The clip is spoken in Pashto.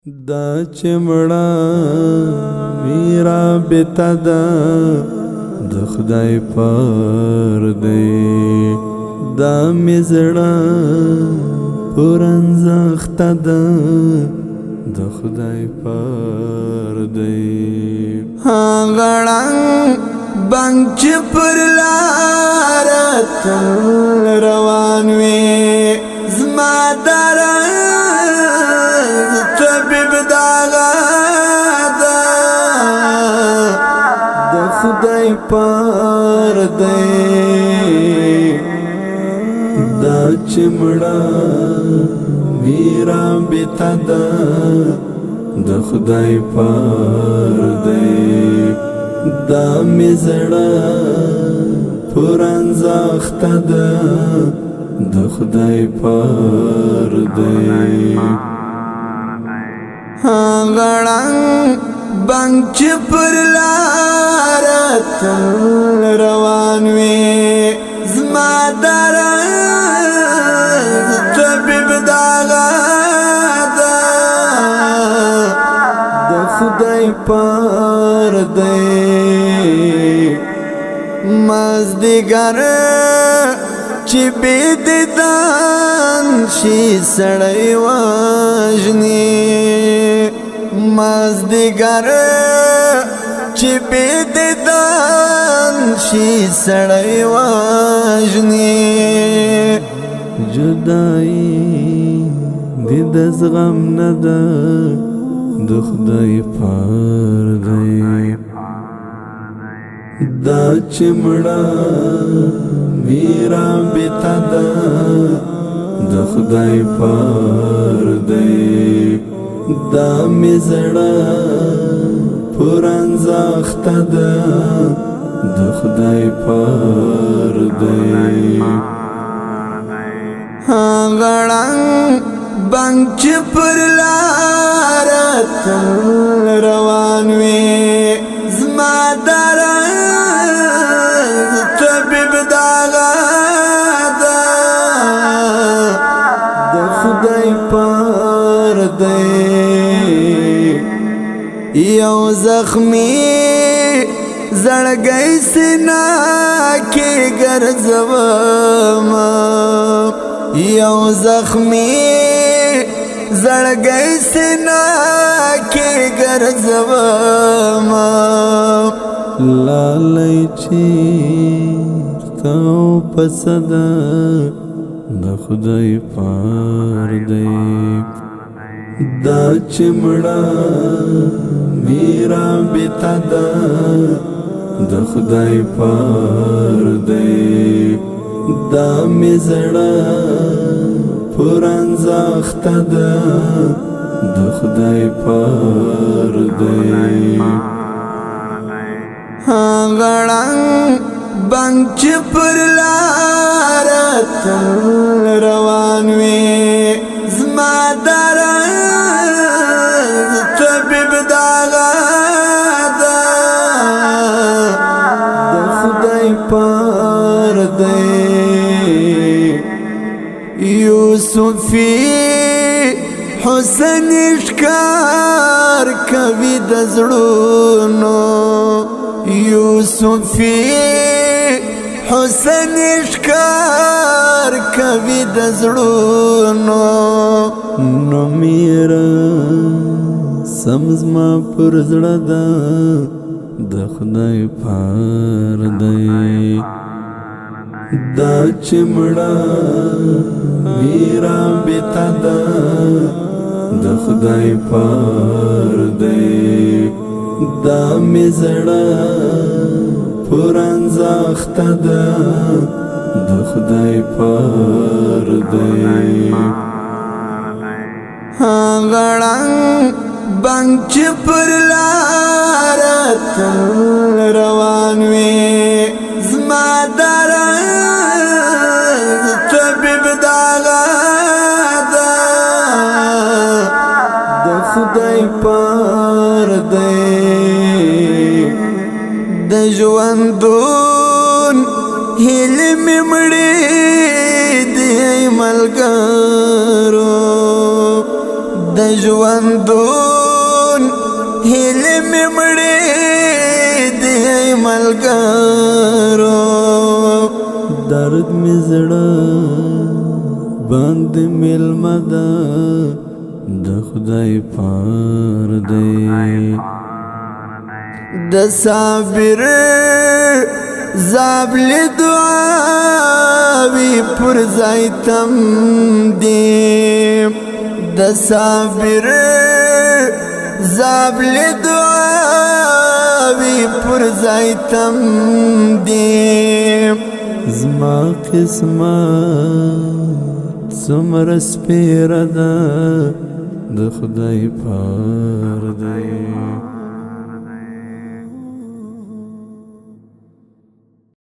دا چمڑا میرا بیتا دا د خدای پر دی دا مزړه پرنځخت دا د خدای پر دی غړنګ بنګ چې پر لار روان وي زما درنګ طبيب داغا دا د خدای پر دی دا چمڑا میرا بیتا دا د خدای پر دی دا مزړه پرنځخت دا د خدای پر دی غړنګ بنګ چې پر لار روان وي زما درنګ طبيب داغا دا د خدای پر دی مازدیګر چې بيدیدان شي سړی وژني مازدیګر چې بيدیدان شي سړی وژني جدائی دی د زغم نه ده د خدای پر دی دا چمڑا میرا بیتا دا د خدای پر دی دا مزړه پرنځخت دا د خدای پر دی غړنګ بنګ چې پر لار روان وي زما درنګ طبيب داغا دا د خدای پر دی یو زخمی زړګی سینا کې ګرځوم یو زخمی زړګی سینا کې ګرځوم لالای چیرته پسدا د خدای پر دی دا چمڑا میرا بیتا دا د خدای پر دی دا مزړه پرنځخت دا د خدای پر دی غړنګ بنګ چې پر لار روان وي زما درنګ طبيب داغا دا د خدای پر دی یوسفی حسن ښکار کوي د زړونو یوسفی حسن ښکار کوي د زړونو نو میرا سمزما پر زړه دا د خدای پر دی دا چمڑا میرا بیتا دا د خدای پر دی دا مزړه پرنځخت دا د خدای پر دی غړنګ بنګ چې پر لار روان وي زما درنګ طبيب داغا دا د خدای پر دی د ژوندون هیلې مې مړې دي ملګرو د ژوندون هیلې مې مړې دي ملګرو درد می زړه باندې ملما ده د خدای پار دی د صابر زابل دعاوی پر ځای تم دی د صابر زابل دعاوی پر ځای تم دی زما قسمت څومره سپیره ده د خدای پار دی